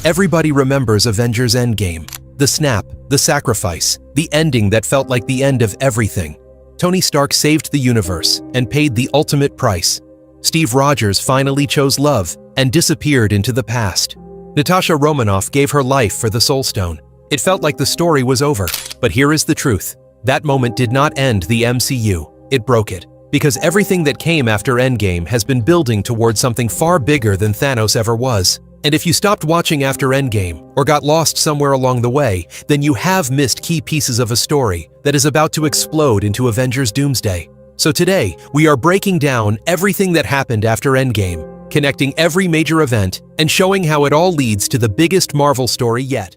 Everybody remembers Avengers Endgame. The snap, the sacrifice, the ending that felt like the end of everything. Tony Stark saved the universe and paid the ultimate price. Steve Rogers finally chose love and disappeared into the past. Natasha Romanoff gave her life for the Soul Stone. It felt like the story was over. But here is the truth. That moment did not end the MCU. It broke it. Because everything that came after Endgame has been building towards something far bigger than Thanos ever was. And if you stopped watching after Endgame, or got lost somewhere along the way, then you have missed key pieces of a story that is about to explode into Avengers Doomsday. So today, we are breaking down everything that happened after Endgame, connecting every major event, and showing how it all leads to the biggest Marvel story yet.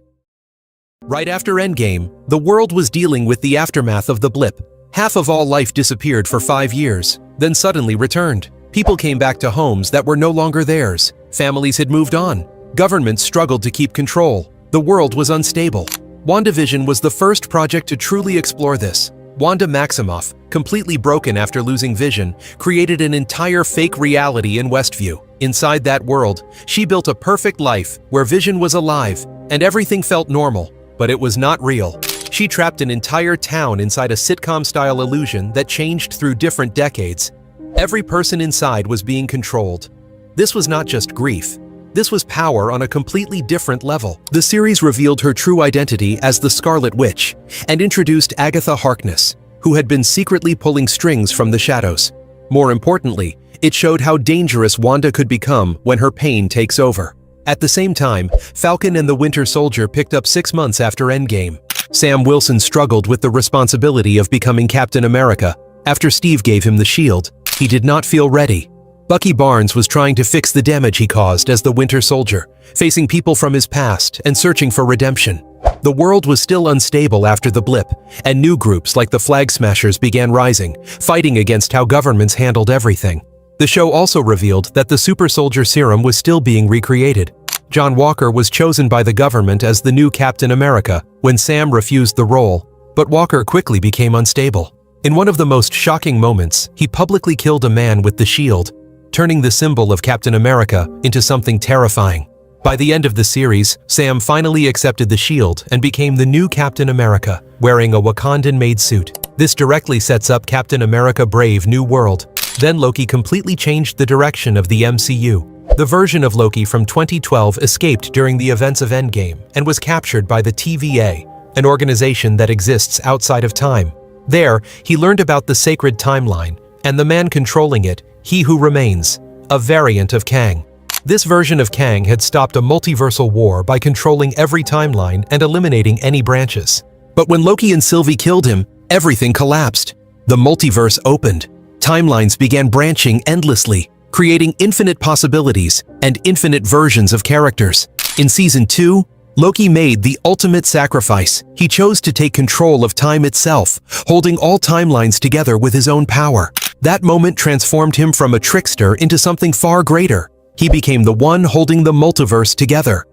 Right after Endgame, the world was dealing with the aftermath of the blip. Half of all life disappeared for 5 years, then suddenly returned. People came back to homes that were no longer theirs. Families had moved on. Governments struggled to keep control. The world was unstable. WandaVision was the first project to truly explore this. Wanda Maximoff, completely broken after losing vision, created an entire fake reality in Westview. Inside that world, she built a perfect life where Vision was alive and everything felt normal, but it was not real. She trapped an entire town inside a sitcom-style illusion that changed through different decades. Every person inside was being controlled. This was not just grief. This was power on a completely different level. The series revealed her true identity as the Scarlet Witch and introduced Agatha Harkness, who had been secretly pulling strings from the shadows. More importantly, it showed how dangerous Wanda could become when her pain takes over. At the same time, Falcon and the Winter Soldier picked up 6 months after Endgame. Sam Wilson struggled with the responsibility of becoming Captain America. After Steve gave him the shield, he did not feel ready. Bucky Barnes was trying to fix the damage he caused as the Winter Soldier, facing people from his past and searching for redemption. The world was still unstable after the blip, and new groups like the Flag Smashers began rising, fighting against how governments handled everything. The show also revealed that the Super Soldier Serum was still being recreated. John Walker was chosen by the government as the new Captain America when Sam refused the role, but Walker quickly became unstable. In one of the most shocking moments, he publicly killed a man with the shield, turning the symbol of Captain America into something terrifying. By the end of the series, Sam finally accepted the shield and became the new Captain America, wearing a Wakandan-made suit. This directly sets up Captain America Brave New World. Then Loki completely changed the direction of the MCU. The version of Loki from 2012 escaped during the events of Endgame and was captured by the TVA, an organization that exists outside of time. There, he learned about the sacred timeline and the man controlling it, He Who Remains, a variant of Kang. This version of Kang had stopped a multiversal war by controlling every timeline and eliminating any branches. But when Loki and Sylvie killed him, everything collapsed. The multiverse opened. Timelines began branching endlessly, creating infinite possibilities and infinite versions of characters. In Season 2, Loki made the ultimate sacrifice. He chose to take control of time itself, holding all timelines together with his own power. That moment transformed him from a trickster into something far greater. He became the one holding the multiverse together.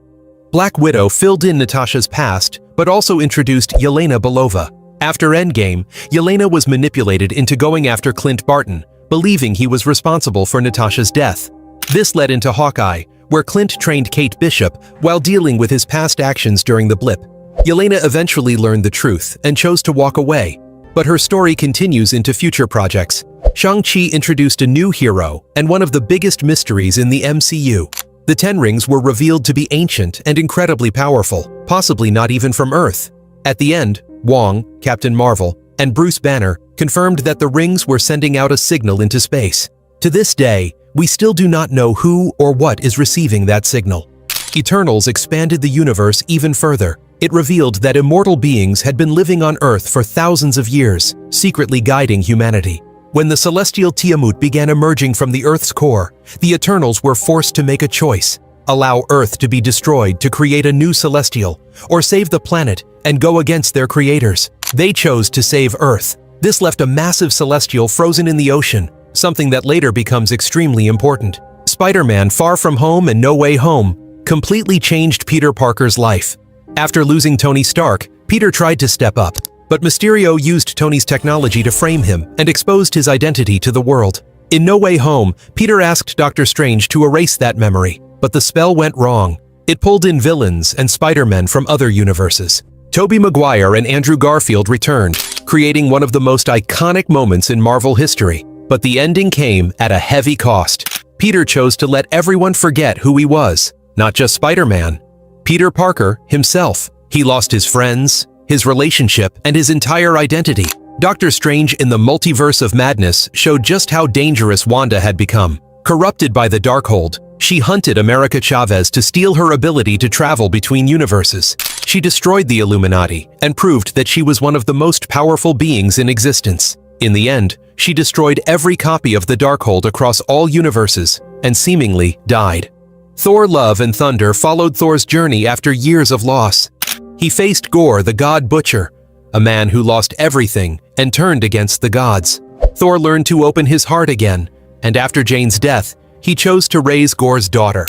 Black Widow filled in Natasha's past, but also introduced Yelena Belova. After Endgame, Yelena was manipulated into going after Clint Barton, believing he was responsible for Natasha's death. This led into Hawkeye, where Clint trained Kate Bishop while dealing with his past actions during the blip. Yelena eventually learned the truth and chose to walk away, but her story continues into future projects. Shang-Chi introduced a new hero and one of the biggest mysteries in the MCU. The Ten Rings were revealed to be ancient and incredibly powerful, possibly not even from Earth. At the end, Wong, Captain Marvel, and Bruce Banner confirmed that the rings were sending out a signal into space. To this day, we still do not know who or what is receiving that signal. Eternals expanded the universe even further. It revealed that immortal beings had been living on Earth for thousands of years, secretly guiding humanity. When the celestial Tiamut began emerging from the Earth's core, the Eternals were forced to make a choice: allow Earth to be destroyed to create a new celestial, or save the planet and go against their creators. They chose to save Earth. This left a massive celestial frozen in the ocean, something that later becomes extremely important. Spider-Man: Far From Home and No Way Home completely changed Peter Parker's life. After losing Tony Stark, Peter tried to step up, but Mysterio used Tony's technology to frame him and exposed his identity to the world. In No Way Home, Peter asked Doctor Strange to erase that memory, but the spell went wrong. It pulled in villains and Spider-Men from other universes. Tobey Maguire and Andrew Garfield returned, creating one of the most iconic moments in Marvel history. But the ending came at a heavy cost. Peter chose to let everyone forget who he was, not just Spider-Man. Peter Parker himself. He lost his friends, his relationship, and his entire identity. Doctor Strange in the Multiverse of Madness showed just how dangerous Wanda had become. Corrupted by the Darkhold, she hunted America Chavez to steal her ability to travel between universes. She destroyed the Illuminati and proved that she was one of the most powerful beings in existence. In the end, she destroyed every copy of the Darkhold across all universes and seemingly died. Thor: Love and Thunder followed Thor's journey after years of loss. He faced Gore, the God Butcher, a man who lost everything and turned against the gods. Thor learned to open his heart again, and after Jane's death, he chose to raise Gore's daughter.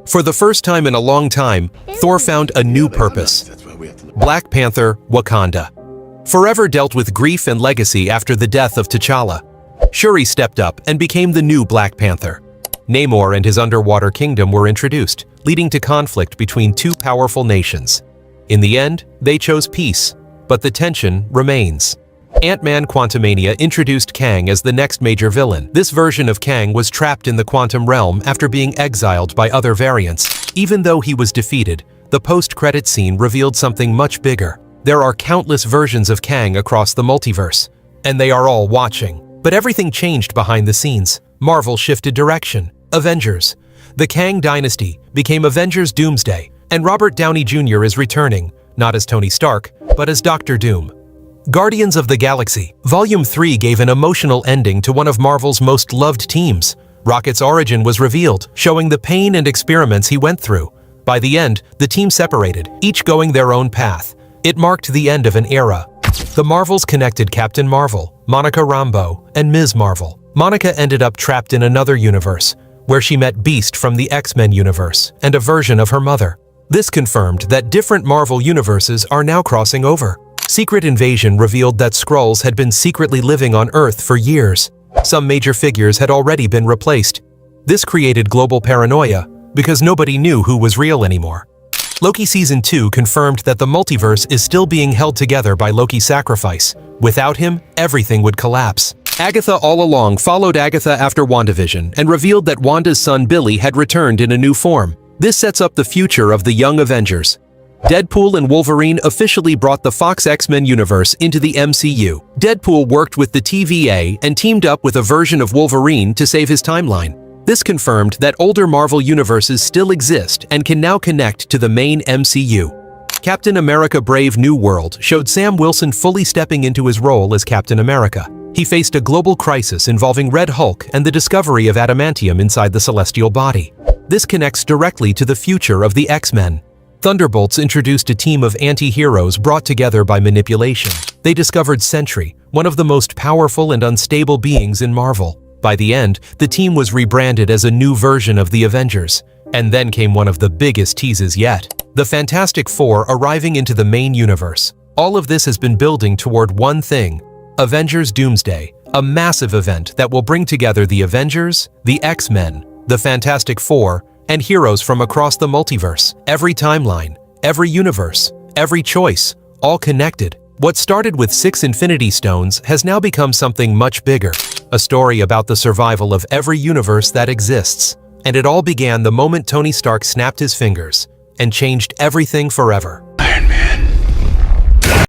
For the first time in a long time, Thor found a new purpose. Black Panther, Wakanda. Forever dealt with grief and legacy after the death of T'Challa. Shuri stepped up and became the new Black Panther. Namor and his underwater kingdom were introduced, leading to conflict between two powerful nations. In the end, they chose peace, but the tension remains. Ant-Man Quantumania introduced Kang as the next major villain. This version of Kang was trapped in the quantum realm after being exiled by other variants. Even though he was defeated, the post-credit scene revealed something much bigger. There are countless versions of Kang across the multiverse, and they are all watching. But everything changed behind the scenes. Marvel shifted direction. Avengers. The Kang dynasty became Avengers Doomsday, and Robert Downey Jr. is returning, not as Tony Stark, but as Dr. Doom. Guardians of the Galaxy. Volume 3 gave an emotional ending to one of Marvel's most loved teams. Rocket's origin was revealed, showing the pain and experiments he went through. By the end, the team separated, each going their own path. It marked the end of an era. The Marvels connected Captain Marvel, Monica Rambeau, and Ms. Marvel. Monica ended up trapped in another universe, where she met Beast from the X-Men universe and a version of her mother. This confirmed that different Marvel universes are now crossing over. Secret Invasion revealed that Skrulls had been secretly living on Earth for years. Some major figures had already been replaced. This created global paranoia because nobody knew who was real anymore. Loki Season 2 confirmed that the multiverse is still being held together by Loki's sacrifice. Without him, everything would collapse. Agatha All Along followed Agatha after WandaVision and revealed that Wanda's son Billy had returned in a new form. This sets up the future of the Young Avengers. Deadpool and Wolverine officially brought the Fox X-Men universe into the MCU. Deadpool worked with the TVA and teamed up with a version of Wolverine to save his timeline. This confirmed that older Marvel universes still exist and can now connect to the main MCU. Captain America: Brave New World showed Sam Wilson fully stepping into his role as Captain America. He faced a global crisis involving Red Hulk and the discovery of adamantium inside the celestial body. This connects directly to the future of the X-Men. Thunderbolts introduced a team of anti-heroes brought together by manipulation. They discovered Sentry, one of the most powerful and unstable beings in Marvel. By the end, the team was rebranded as a new version of the Avengers. And then came one of the biggest teases yet. The Fantastic Four arriving into the main universe. All of this has been building toward one thing: Avengers Doomsday, a massive event that will bring together the Avengers, the X-Men, the Fantastic Four, and heroes from across the multiverse. Every timeline, every universe, every choice, all connected. What started with 6 Infinity Stones has now become something much bigger. A story about the survival of every universe that exists. And it all began the moment Tony Stark snapped his fingers and changed everything forever.